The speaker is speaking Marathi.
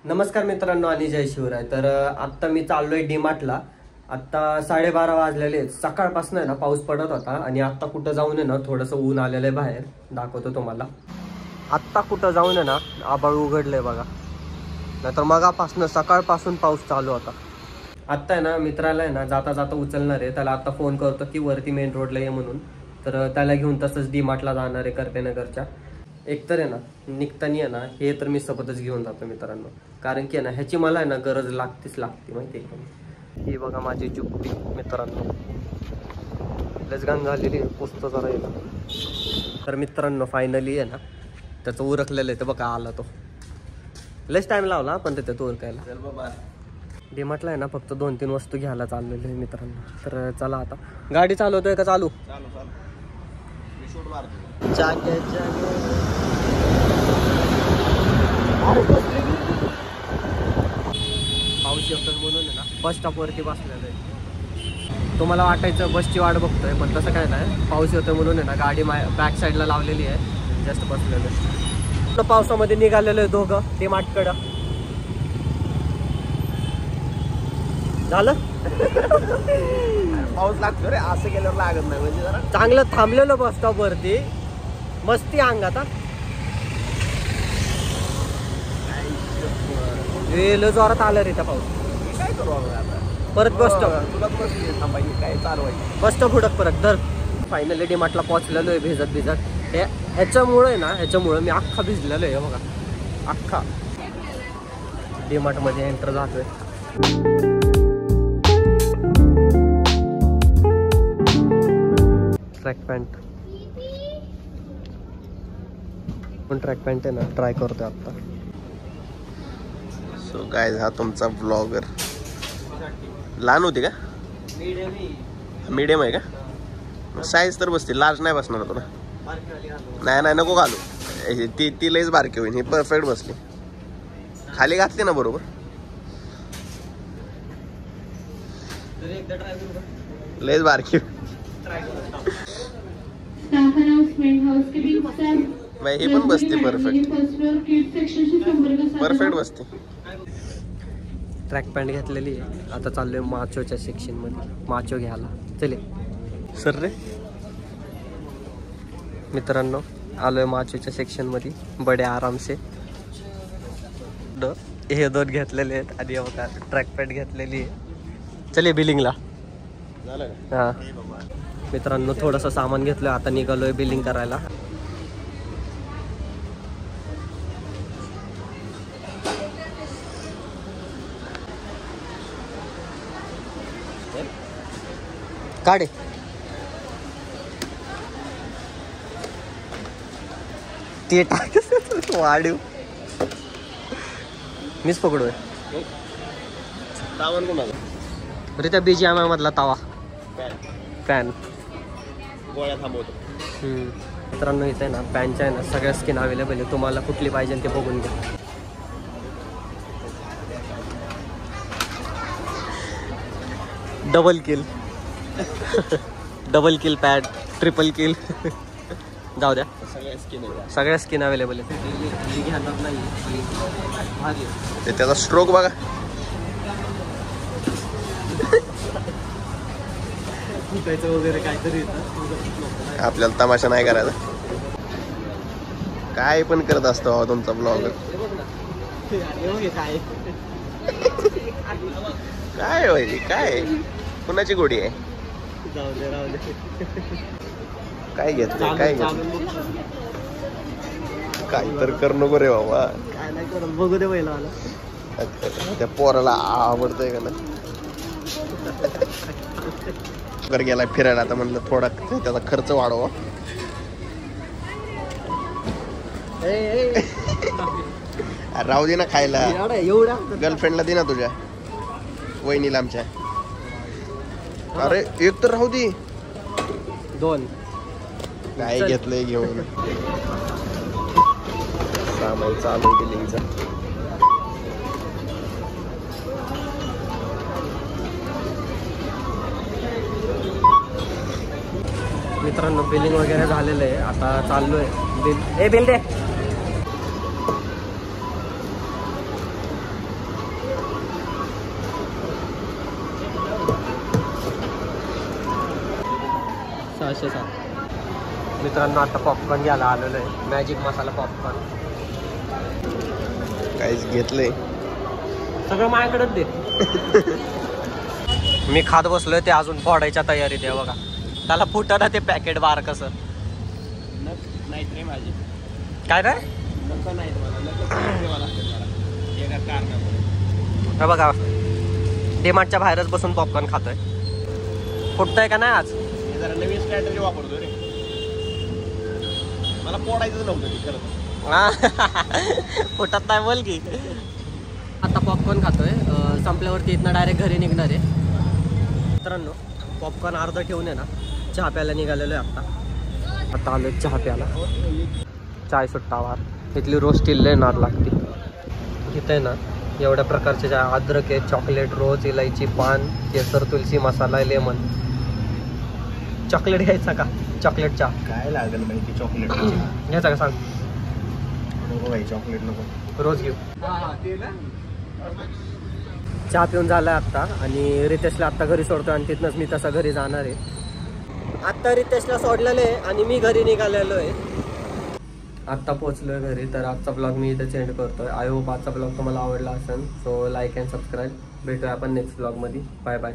नमस्कार मित्रांनो आणि जय शिवराय. तर आत्ता मी चाललोय डीमार्टला. आत्ता 12:30 वाजलेले. सकाळपासून आहे ना पाऊस पडत होता आणि आत्ता कुठं जाऊन आहे ना थोडंसं ऊन आलेलं आहे बाहेर. दाखवतो तुम्हाला. आत्ता कुठं जाऊन आहे ना आभाळ उघडलंय बघा. नाहीतर मगापासून सकाळपासून पाऊस चालू होता. आत्ता आहे ना मित्राला आहे ना जाता जाता उचलणार आहे. त्याला आत्ता फोन करतो की वरती मेन रोडला ये म्हणून. तर त्याला घेऊन तसंच डीमार्टला जाणार आहे करपेनगरच्या. एकतर आहे ना निघतानी आहे ना हे तर मी सोबतच घेऊन जातो मित्रांनो. कारण की आहे ना ह्याची मला आहे ना गरज लागते माहिती आहे का. ही बघा माझी जुप्पी मित्रांनो. लस घाण झालेली पुसतो जरा येईल. तर मित्रांनो फायनली आहे ना त्याचं उरकलेलं आहे. तर बघा आला तो. लस टाइम लावला पण त्याच्यात उरकायला. डीमार्टला आहे ना फक्त 2-3 वस्तू घ्यायला चाललेले आहे मित्रांनो. तर चला आता. गाडी चालवतोय का चालू? जागे पाऊस येतोय म्हणून आहे ना बस स्टॉपवरती बसलेलं आहे. तुम्हाला वाटायचं बसची वाट बघतोय पण तसं काय नाही. पाऊस येतोय म्हणून आहे ना गाडी बॅक साईडला लावलेली आहे. जस्ट बसलेलं आहे. पावसामध्ये निघालेलं आहे दोघं डीमार्टकडं. झालं पाऊस लागतो रे. असं केल्यावर लागत नाही म्हणजे जरा चांगलं थांबलेलं बस स्टॉपवरती. मस्ती अंगात. जोरात आलं रे त्या पाऊस. काय करू आता परत बस स्टॉप. तुला थांबायची काय चालवायची. बस स्टॉप हुडक परत धर. फायनली डीमार्टला पोहोचलेलो आहे भिजत. ह्याच्यामुळे ना ह्याच्यामुळे मी अख्खा भिजलेलो आहे बघा. अख्खा डीमार्ट मध्ये एंटर झालोय. ट्रॅक पॅन्ट पण ट्रॅक पॅन्ट आहे ना ट्राय करतोय आता. सो गाइस हा तुमचा ब्लॉगर. लहान होती का? मीडियम आहे का? साईज तर बसते. लार्ज नाही बसणार तुला. नाही नको घालू. ती लईच बारकी होईल. ही परफेक्ट बसली. खाली घातली ना बरोबर. लईच बारकी. ही पण बसते परफेक्ट बसते. ट्रॅक पॅन्ट घेतलेली आहे. आता चाललोय माचोच्या सेक्शन मध्ये माचो घ्यायला. चले सर रे मित्रांनो आलोय माचोच्या सेक्शन मध्ये. बडे आराम से. हे दोन घेतलेले आहेत आणि बघा ट्रॅक पॅन्ट घेतलेली आहे. चले बिलिंगला. हा मित्रांनो थोडंसं सामान घेतलंय. आता निघालोय बिलिंग करायला. काढे ते टाक वाढीव. मीच पकडूय अरे त्या BGMI मधला तावा पॅन गोळ्या थांबवतो. मित्रांनो इथे ना पॅनच्या आहे ना सगळ्या स्किन अवेलेबल आहे. तुम्हाला कुठली पाहिजे ते बघून घ्या. डबल किल पॅड, ट्रिपल किल. जाऊ द्या सगळ्या स्किन अवेलेबल आहे. त्याचा स्ट्रोक बघा. वगैरे काहीतरी आपल्याला तमाशा नाही करायचा. काय पण करत असतो तुमचा ब्लॉगर. काय होईल काय कुणाची गोडी आहे. काय घेतलं काय तर कर नको रे बाबा. काय नाही करत बघू दे पहिला. त्या पोराला आवडतंय का ना. गेला फिरायला. आता म्हणलं थोडा त्याचा खर्च वाढवा. राहू दे ना खायला. एवढा गर्लफ्रेंडला दे ना तुझ्या वहिनीला आमच्या. अरे एक तर राहू दे. 2 काय घेतलंय घेऊन. सामान चालू बिलिंगचा. मित्रांनो बिलिंग वगैरे झालेलं आहे. आता चाललोय बिल. बिल दे. 607. मित्रांनो आता पॉपकॉर्न घ्यायला आलेलो आहे. मॅजिक मसाला पॉपकॉर्न काहीच घेतलंय सगळं माझ्याकडेच दे. मी खात बसलोय ते अजून फोडायच्या तयारीत आहे बघा. त्याला फुटा ना ते पॅकेट बार कसं नाहीत रे माझी. काय रे नको नाहीत मला हे बघा डीमार्टच्या बाहेरच बसून पॉपकॉर्न खातोय. फुटतंय का नाही आज? जरा नवीन स्ट्रॅटेजी वापरतो रे. मला फोडायचं नव्हतं ते खरं. फुटत नाही बोल की. आता पॉपकॉर्न खातोय. संपल्यावरती इथनं डायरेक्ट घरी निघणार आहे. मित्रांनो पॉपकॉर्न अर्धा ठेवून आहे ना चहा प्यायला निघालेलो आहे. आता आलोय चहा प्यायला. चाय सुट्टावार इथली रोज टिल्ले नाद लागते. इथे ना एवढ्या प्रकारचे चहा, अद्रक आहे, चॉकलेट, रोज, इलायची, पान, केसर, तुलसी, मसाला, लेमन. चॉकलेट घ्यायचा का? चॉकलेट चहा काय लागेल माहिती? चॉकलेट घ्यायचा का सांग? नको भाई, चॉकलेट नको. रोज घेऊ. चहा पिऊन झालाय आत्ता आणि रितेशला आत्ता घरी सोडतो आणि तिथनंच मी तसा घरी जाणार आहे. आत्ता रितेशला सोडलेलं आहे आणि मी घरी निघालेलो आहे. आत्ता पोहोचलोय घरी. तर आजचा ब्लॉग मी इथं सेंड करतोय. आय होप आजचा ब्लॉग तुम्हाला आवडला असेल. So like and subscribe. भेटूया आपण नेक्स्ट ब्लॉगमध्ये. Bye bye.